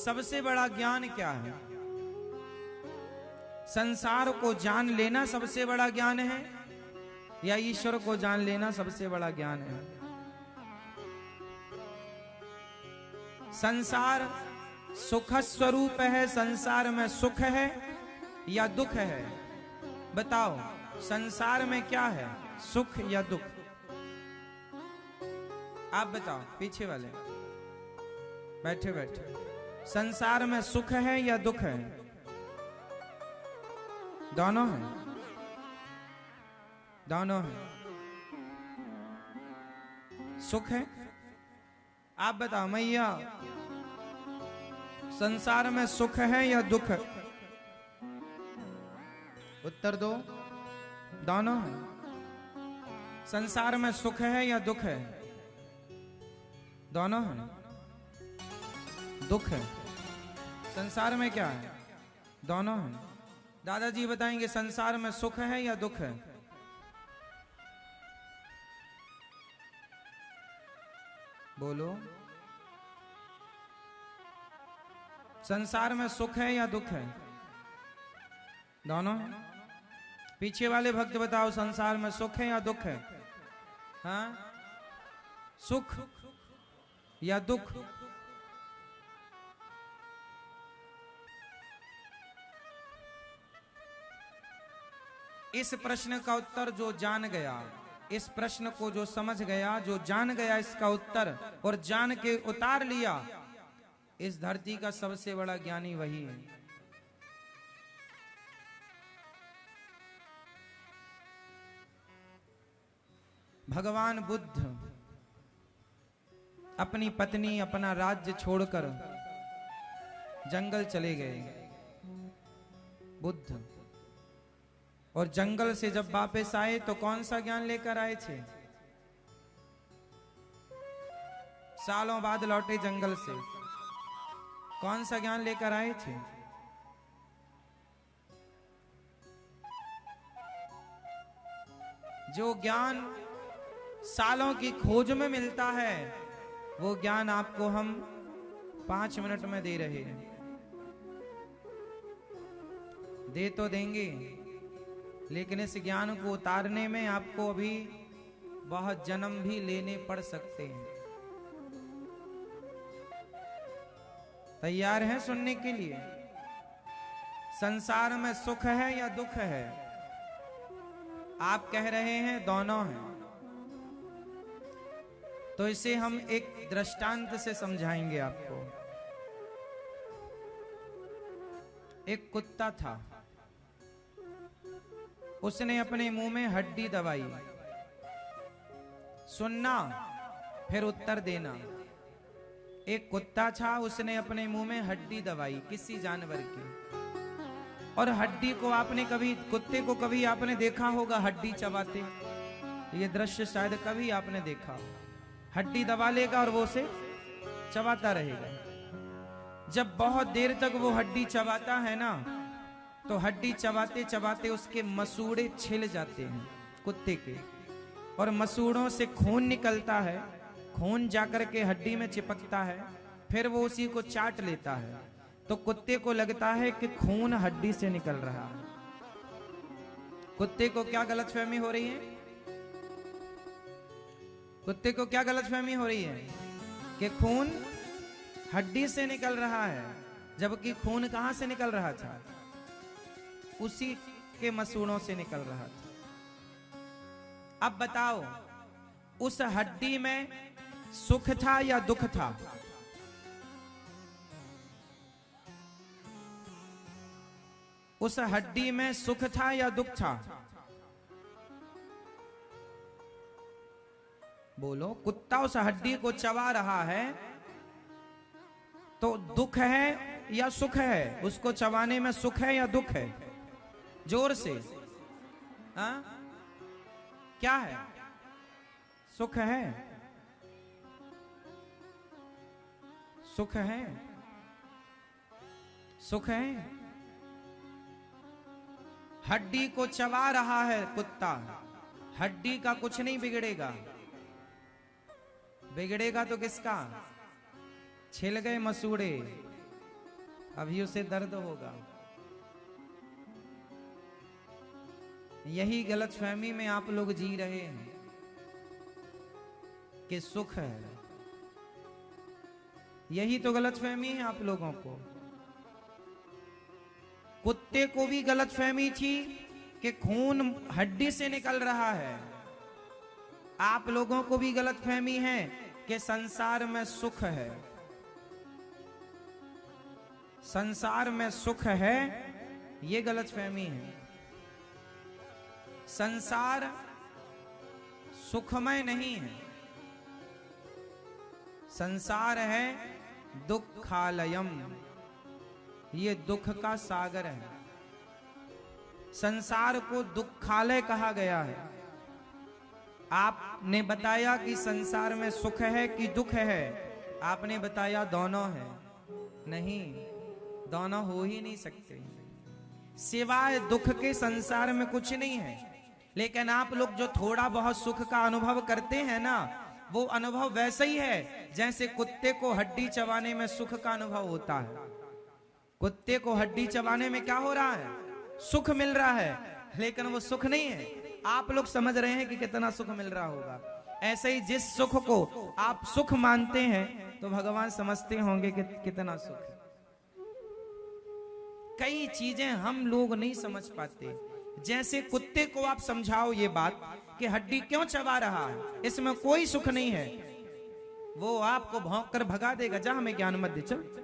सबसे बड़ा ज्ञान क्या है? संसार को जान लेना सबसे बड़ा ज्ञान है या ईश्वर को जान लेना सबसे बड़ा ज्ञान है? संसार सुख स्वरूप है, संसार में सुख है या दुख है? बताओ, संसार में क्या है, सुख या दुख? आप बताओ, पीछे वाले बैठे बैठे, संसार में सुख है या दुख है? दोनों है, दोनों है। सुख है? आप बताओ मैया, संसार में सुख है या दुख है? उत्तर दो। दोनों है। संसार में सुख है या दुख है? दोनों है, दुख है। संसार में क्या है? दोनों है। दादाजी बताएंगे संसार में सुख है या दुख है? बोलो, संसार में सुख है या दुख है? दोनों है। पीछे वाले भक्त बताओ, संसार में सुख है या दुख है? हाँ, सुख या दुख? इस प्रश्न का उत्तर जो जान गया, इस प्रश्न को जो समझ गया, जो जान गया इसका उत्तर और जान के उतार लिया, इस धरती का सबसे बड़ा ज्ञानी वही है। भगवान बुद्ध अपनी पत्नी, अपना राज्य छोड़कर जंगल चले गए। बुद्ध, और जंगल से जब वापस आए तो कौन सा ज्ञान लेकर आए थे? सालों बाद लौटे जंगल से, कौन सा ज्ञान लेकर आए थे? जो ज्ञान सालों की खोज में मिलता है, वो ज्ञान आपको हम 5 मिनट में दे रहे हैं। दे तो देंगे, लेकिन इस ज्ञान को उतारने में आपको अभी बहुत जन्म भी लेने पड़ सकते हैं। तैयार हैं सुनने के लिए? संसार में सुख है या दुख है? आप कह रहे हैं दोनों हैं, तो इसे हम एक दृष्टांत से समझाएंगे आपको। एक कुत्ता था, उसने अपने मुंह में हड्डी दबाई। सुनना फिर उत्तर देना। एक कुत्ता था, उसने अपने मुंह में हड्डी दबाई किसी जानवर की, और हड्डी को आपने कभी, कुत्ते को कभी आपने देखा होगा हड्डी चबाते? ये दृश्य शायद कभी आपने देखा। हड्डी दबा लेगा और वो उसे चबाता रहेगा। जब बहुत देर तक वो हड्डी चबाता है ना, तो हड्डी चबाते चबाते उसके मसूड़े छिल जाते हैं कुत्ते के, और मसूड़ों से खून निकलता है। खून जाकर के हड्डी में चिपकता है, फिर वो उसी को चाट लेता है। तो कुत्ते को लगता है कि खून हड्डी से निकल रहा है। कुत्ते को क्या गलतफहमी हो रही है? कुत्ते को क्या गलतफहमी हो रही है कि खून हड्डी से निकल रहा है, जबकि खून कहां से निकल रहा था? उसी के मसूड़ों से निकल रहा था। अब बताओ, उस हड्डी में सुख था या दुख था? उस हड्डी में सुख था या दुख था? बोलो। कुत्ता उस हड्डी को चबा रहा है, तो दुख है या सुख है? उसको चबाने में सुख है या दुख है? जोर से। हाँ, क्या है? सुख है, सुख है, सुख है। हड्डी को चबा रहा है कुत्ता, हड्डी का कुछ नहीं बिगड़ेगा। बिगड़ेगा तो किसका? छिल गए मसूड़े, अभी उसे दर्द होगा। यही गलतफहमी में आप लोग जी रहे हैं कि सुख है। यही तो गलतफहमी है आप लोगों को। कुत्ते को भी गलतफहमी थी कि खून हड्डी से निकल रहा है। आप लोगों को भी गलतफहमी है कि संसार में सुख है। संसार में सुख है, ये गलतफहमी है। संसार सुखमय नहीं है। संसार है दुखालयम, ये दुख का सागर है। संसार को दुखालय कहा गया है। आपने बताया कि संसार में सुख है कि दुख है, आपने बताया दोनों है। नहीं, दोनों हो ही नहीं सकते। सिवाय दुख के संसार में कुछ नहीं है। लेकिन आप लोग जो थोड़ा बहुत सुख का अनुभव करते हैं ना, वो अनुभव वैसे ही है जैसे कुत्ते को हड्डी चबाने में सुख का अनुभव होता है। कुत्ते को हड्डी चबाने में क्या हो रहा है? सुख मिल रहा है, लेकिन वो सुख नहीं है। आप लोग समझ रहे हैं कि कितना सुख मिल रहा होगा। ऐसे ही जिस सुख को आप सुख मानते हैं, तो भगवान समझते होंगे कि कितना सुख है। कई चीजें हम लोग नहीं समझ पाते। जैसे कुत्ते को आप समझाओ ये बात कि हड्डी क्यों चबा रहा है, इसमें कोई सुख नहीं है, वो आपको भौंक कर भगा देगा। जा, हमें ज्ञान मत दे, चल।